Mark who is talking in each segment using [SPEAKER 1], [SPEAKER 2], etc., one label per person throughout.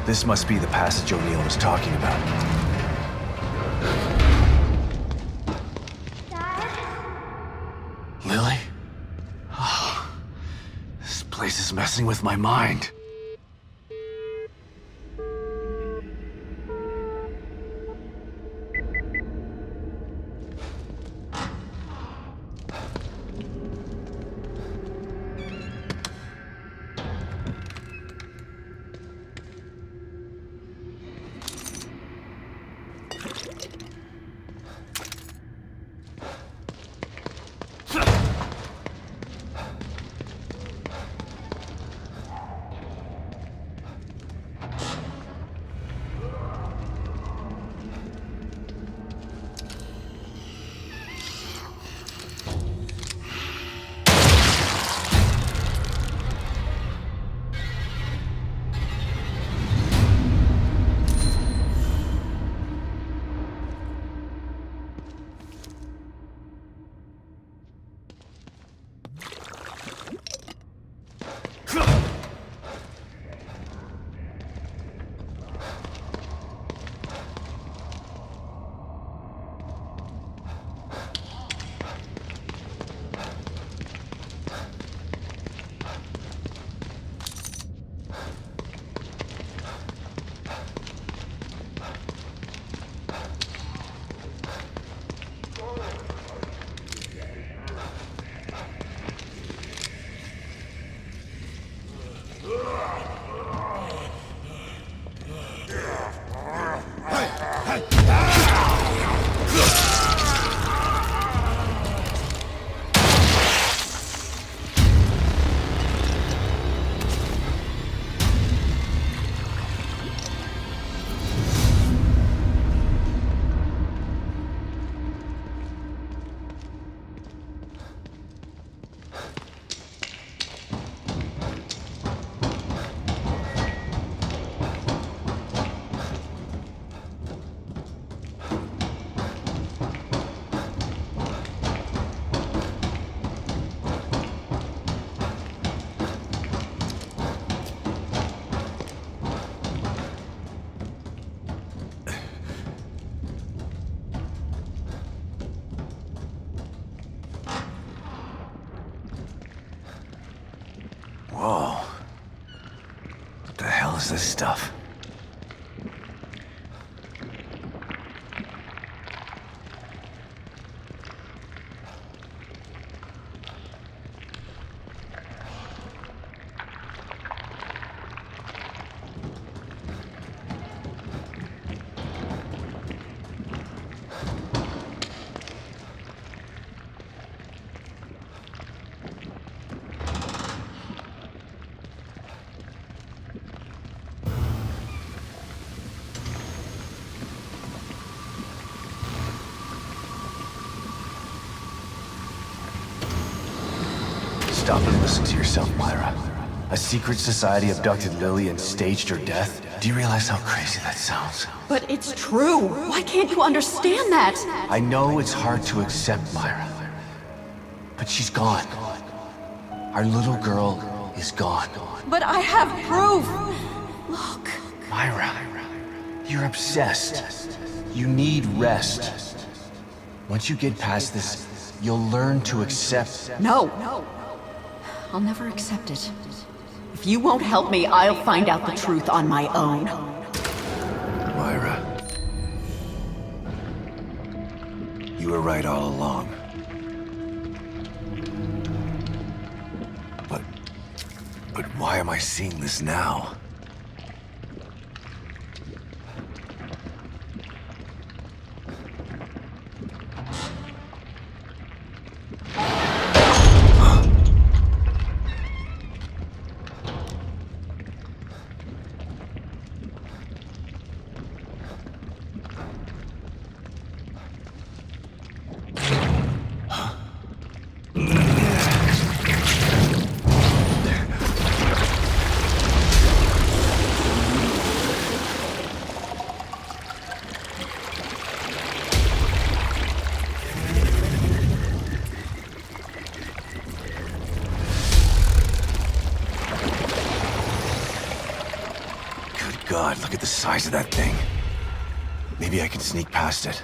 [SPEAKER 1] This must be the passage O'Neill was talking about. Lily? Oh, this place is messing with my mind. Whoa. What the hell is this stuff? Stop and listen to yourself, Myra. A secret society abducted Lily and staged her death? Do you realize how crazy that sounds?
[SPEAKER 2] But it's true. Why can't you understand that?
[SPEAKER 1] I know it's hard to accept, Myra. But she's gone. Our little girl is gone.
[SPEAKER 2] But I have proof. Look.
[SPEAKER 1] Myra, you're obsessed. You need rest. Once you get past this, you'll learn to accept...
[SPEAKER 2] No. I'll never accept it. If you won't help me, I'll find out the truth on my own.
[SPEAKER 1] Myra. You were right all along. But why am I seeing this now? god, look at the size of that thing. Maybe I can sneak past it.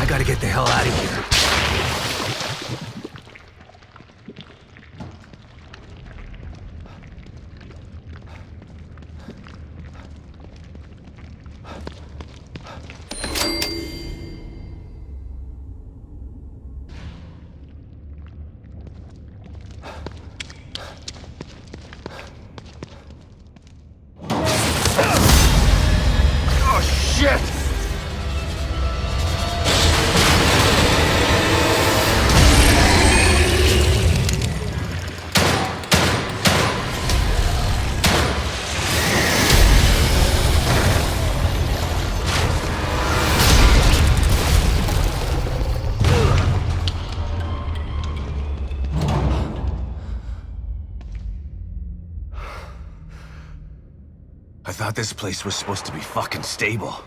[SPEAKER 1] I gotta get the hell out of here. Oh, shit! I thought this place was supposed to be fucking stable.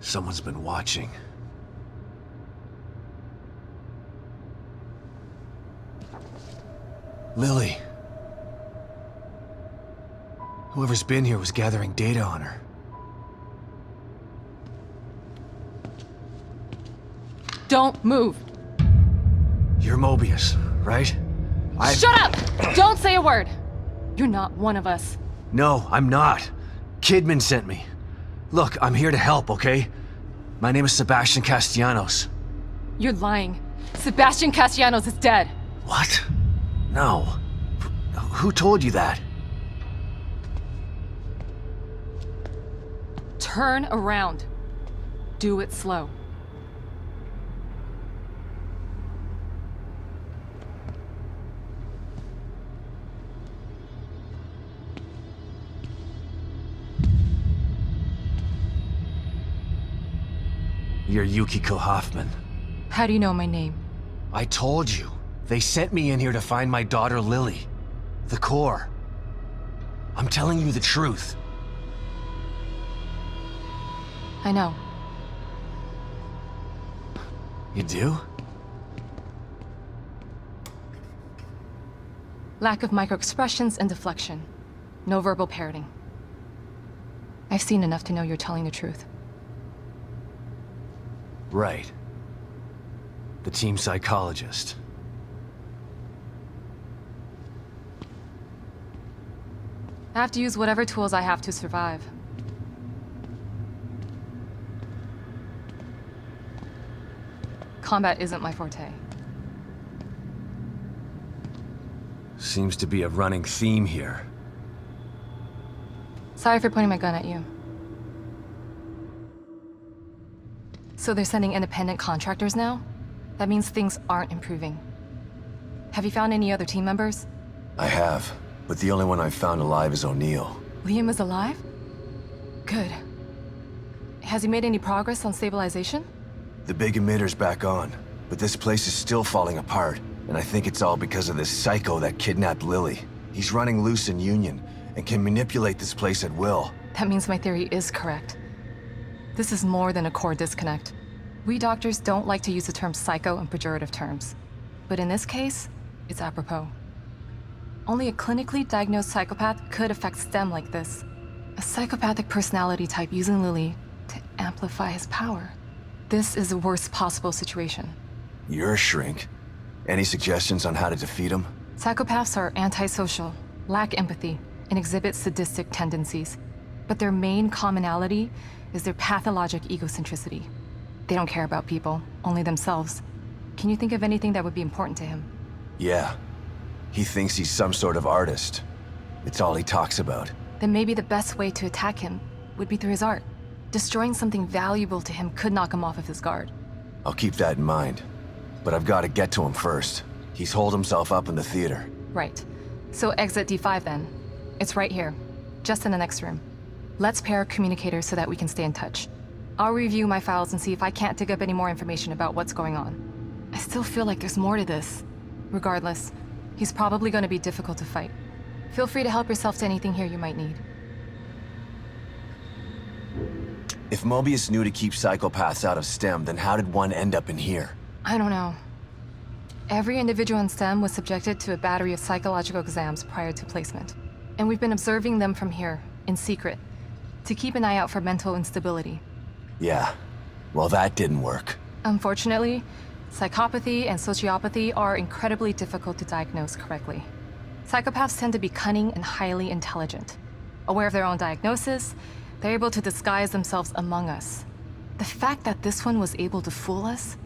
[SPEAKER 1] Someone's been watching. Lily. Whoever's been here was gathering data on her.
[SPEAKER 3] Don't move.
[SPEAKER 1] You're Mobius, right?
[SPEAKER 3] Shut up! Don't say a word. You're not one of us.
[SPEAKER 1] No, I'm not. Kidman sent me. Look, I'm here to help, okay? My name is Sebastian Castellanos.
[SPEAKER 3] You're lying. Sebastian Castellanos is dead.
[SPEAKER 1] What? No. Who told you that?
[SPEAKER 3] Turn around. Do it slow.
[SPEAKER 1] You're Yukiko Hoffman.
[SPEAKER 3] How do you know my name?
[SPEAKER 1] I told you. They sent me in here to find my daughter Lily. The core. I'm telling you the truth.
[SPEAKER 3] I know.
[SPEAKER 1] You do?
[SPEAKER 3] Lack of microexpressions and deflection. No verbal parroting. I've seen enough to know you're telling the truth.
[SPEAKER 1] Right. The team psychologist.
[SPEAKER 3] I have to use whatever tools I have to survive. Combat isn't my forte.
[SPEAKER 1] Seems to be a running theme here.
[SPEAKER 3] Sorry for pointing my gun at you. So they're sending independent contractors now? That means things aren't improving. Have you found any other team members?
[SPEAKER 1] I have, but the only one I've found alive is O'Neill.
[SPEAKER 3] Liam is alive? Good. Has he made any progress on stabilization?
[SPEAKER 1] The big emitter's back on, but this place is still falling apart, and I think it's all because of this psycho that kidnapped Lily. He's running loose in Union, and can manipulate this place at will.
[SPEAKER 3] That means my theory is correct. This is more than a core disconnect. We doctors don't like to use the term psycho in pejorative terms. But in this case, it's apropos. Only a clinically diagnosed psychopath could affect STEM like this. A psychopathic personality type using Lily to amplify his power. This is the worst possible situation.
[SPEAKER 1] You're a shrink. Any suggestions on how to defeat him?
[SPEAKER 3] Psychopaths are antisocial, lack empathy, and exhibit sadistic tendencies. But their main commonality is their pathologic egocentricity. They don't care about people, only themselves. Can you think of anything that would be important to him?
[SPEAKER 1] Yeah. He thinks he's some sort of artist. It's all he talks about.
[SPEAKER 3] Then maybe the best way to attack him would be through his art. Destroying something valuable to him could knock him off of his guard.
[SPEAKER 1] I'll keep that in mind. But I've got to get to him first. He's holed himself up in the theater.
[SPEAKER 3] Right. So exit D5 then. It's right here, just in the next room. Let's pair communicators so that we can stay in touch. I'll review my files and see if I can't dig up any more information about what's going on. I still feel like there's more to this. Regardless, he's probably going to be difficult to fight. Feel free to help yourself to anything here you might need.
[SPEAKER 1] If Mobius knew to keep psychopaths out of STEM, then how did one end up in here?
[SPEAKER 3] I don't know. Every individual in STEM was subjected to a battery of psychological exams prior to placement. And we've been observing them from here, in secret, to keep an eye out for mental instability.
[SPEAKER 1] Yeah. Well, that didn't work.
[SPEAKER 3] Unfortunately, psychopathy and sociopathy are incredibly difficult to diagnose correctly. Psychopaths tend to be cunning and highly intelligent. Aware of their own diagnosis, they're able to disguise themselves among us. The fact that this one was able to fool us,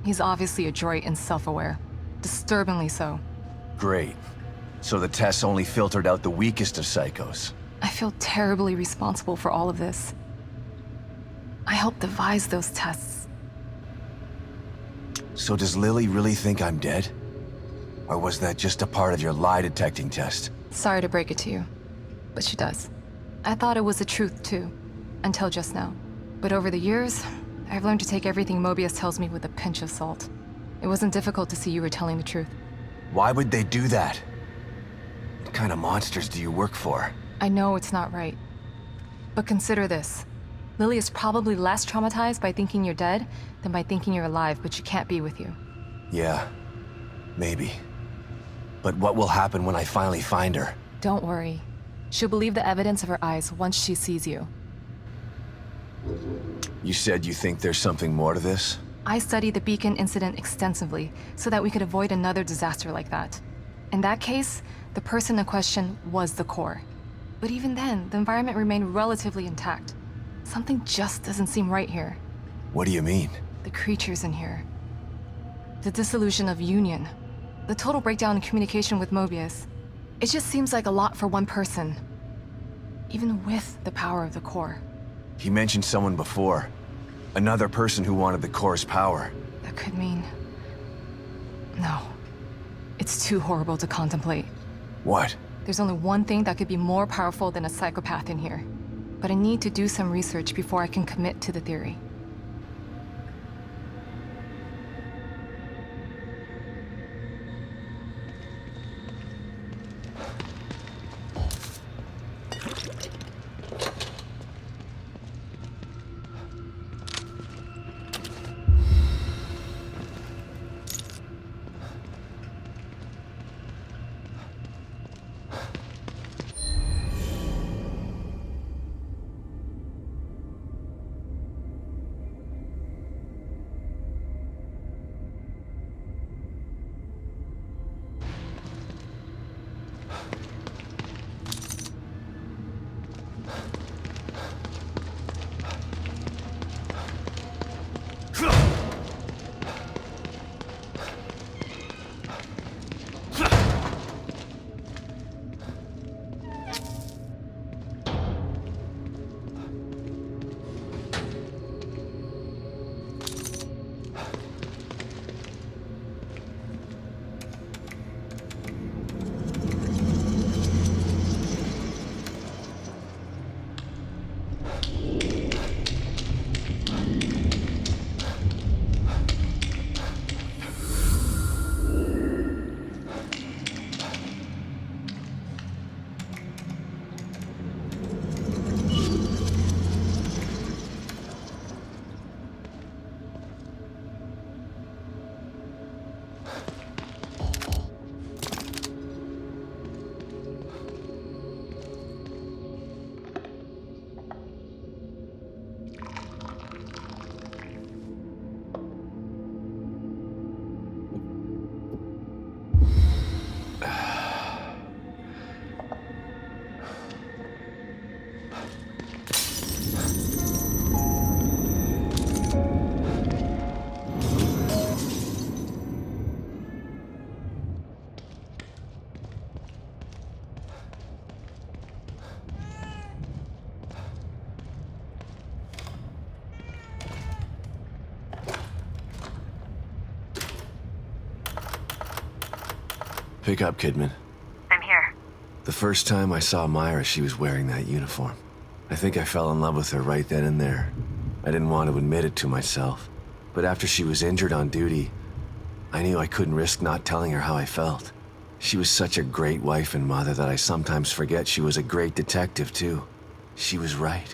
[SPEAKER 3] he's obviously adroit and self-aware. Disturbingly so.
[SPEAKER 1] Great. So the tests only filtered out the weakest of psychos.
[SPEAKER 3] I feel terribly responsible for all of this. I helped devise those tests.
[SPEAKER 1] So does Lily really think I'm dead? Or was that just a part of your lie detecting test?
[SPEAKER 3] Sorry to break it to you, but she does. I thought it was the truth too, until just now. But over the years, I've learned to take everything Mobius tells me with a pinch of salt. It wasn't difficult to see you were telling the truth.
[SPEAKER 1] Why would they do that? What kind of monsters do you work for?
[SPEAKER 3] I know it's not right. But consider this. Lily is probably less traumatized by thinking you're dead than by thinking you're alive, but she can't be with you.
[SPEAKER 1] Yeah, maybe. But what will happen when I finally find her?
[SPEAKER 3] Don't worry. She'll believe the evidence of her eyes once she sees you.
[SPEAKER 1] You said you think there's something more to this?
[SPEAKER 3] I studied the Beacon incident extensively so that we could avoid another disaster like that. In that case, the person in question was the core. But even then, the environment remained relatively intact. Something just doesn't seem right here.
[SPEAKER 1] What do you mean?
[SPEAKER 3] The creatures in here. The dissolution of Union. The total breakdown in communication with Mobius. It just seems like a lot for one person. Even with the power of the core.
[SPEAKER 1] He mentioned someone before. Another person who wanted the core's power.
[SPEAKER 3] That could mean... No. It's too horrible to contemplate.
[SPEAKER 1] What?
[SPEAKER 3] There's only one thing that could be more powerful than a psychopath in here. But I need to do some research before I can commit to the theory.
[SPEAKER 1] Pick up, Kidman.
[SPEAKER 4] I'm here.
[SPEAKER 1] The first time I saw Myra, she was wearing that uniform. I think I fell in love with her right then and there. I didn't want to admit it to myself. But after she was injured on duty, I knew I couldn't risk not telling her how I felt. She was such a great wife and mother that I sometimes forget she was a great detective, too. She was right.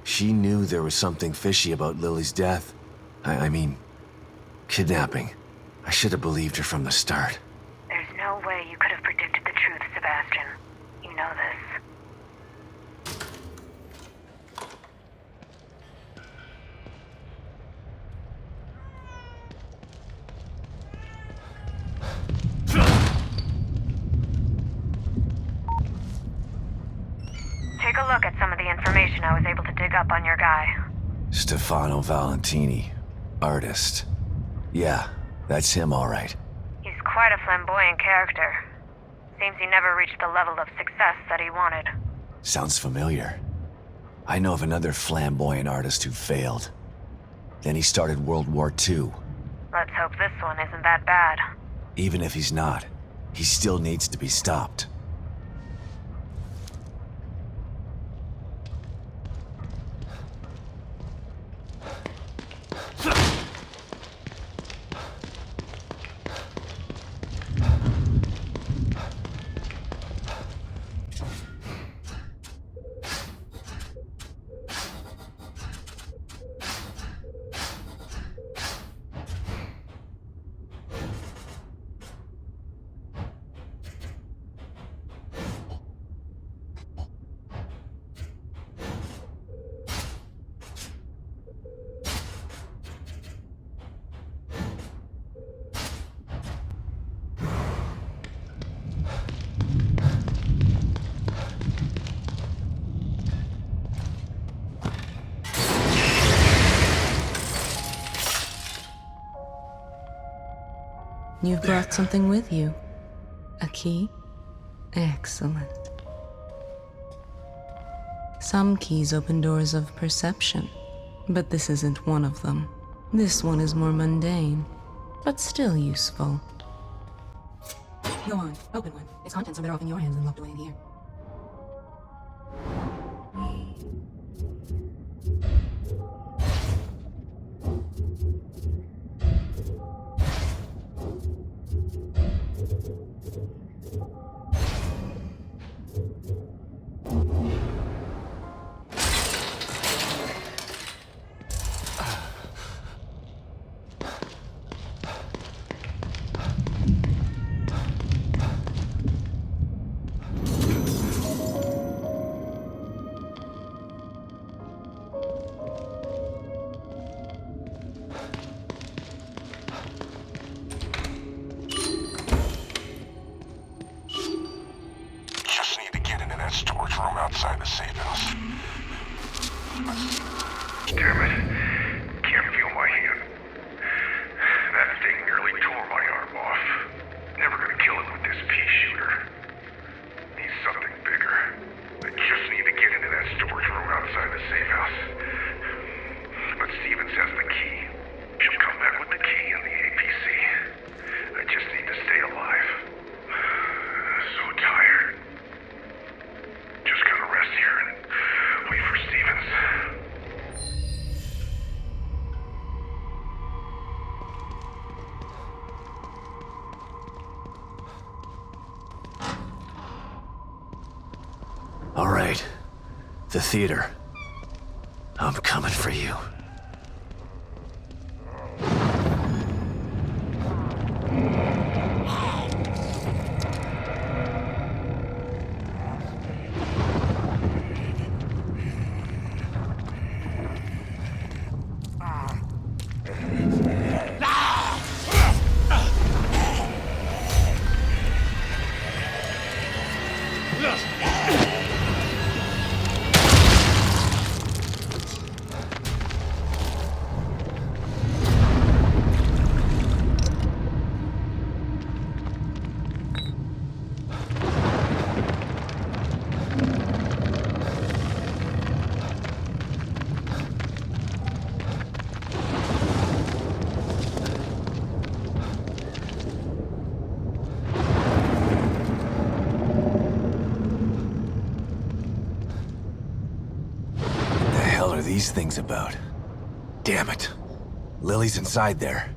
[SPEAKER 1] She knew there was something fishy about Lily's death. I mean, kidnapping. I should have believed her from the start.
[SPEAKER 4] There's no way you could have predicted the truth, Sebastian. You know this. Take a look at some of the information I was able to dig up on your guy.
[SPEAKER 1] Stefano Valentini, artist. Yeah, that's him all right.
[SPEAKER 4] He's quite a flamboyant character. Seems he never reached the level of success that he wanted.
[SPEAKER 1] Sounds familiar. I know of another flamboyant artist who failed. Then he started World War II.
[SPEAKER 4] Let's hope this one isn't that bad.
[SPEAKER 1] Even if he's not, he still needs to be stopped.
[SPEAKER 5] You've brought something with you. A key? Excellent. Some keys open doors of perception, but this isn't one of them. This one is more mundane, but still useful. Go on, open one. Its contents are better off in your hands than locked away in here.
[SPEAKER 6] Storage room outside the safe house. Damn it. Can't feel my hand. That thing nearly tore my arm off. Never gonna kill it with this pea shooter. Needs something bigger. I just need to get into that storage room outside the safe house. But Stevens has the key. She'll come back with the key and the APC. I just need to stay alive. So tired. Just gonna rest here and wait for Stevens.
[SPEAKER 1] All right. The theater. I'm coming for you. hell are these things about? Damn it. Lily's inside there.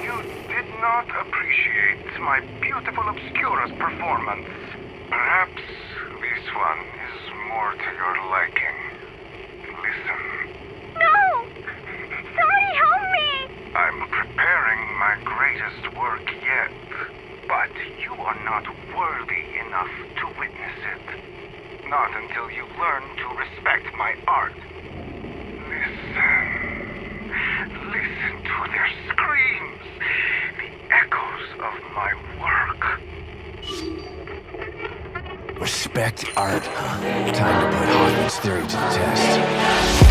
[SPEAKER 6] You did not appreciate my beautiful Obscura's performance. Perhaps this one is more to your liking. Listen.
[SPEAKER 4] No! Somebody help me!
[SPEAKER 6] I'm preparing my greatest work yet, but you are not worthy enough to witness it. Not until you learn to respect my art. Listen. Listen to their screams, the echoes of my work.
[SPEAKER 1] Respect art, huh? Time to put Hoffman's theory to the test.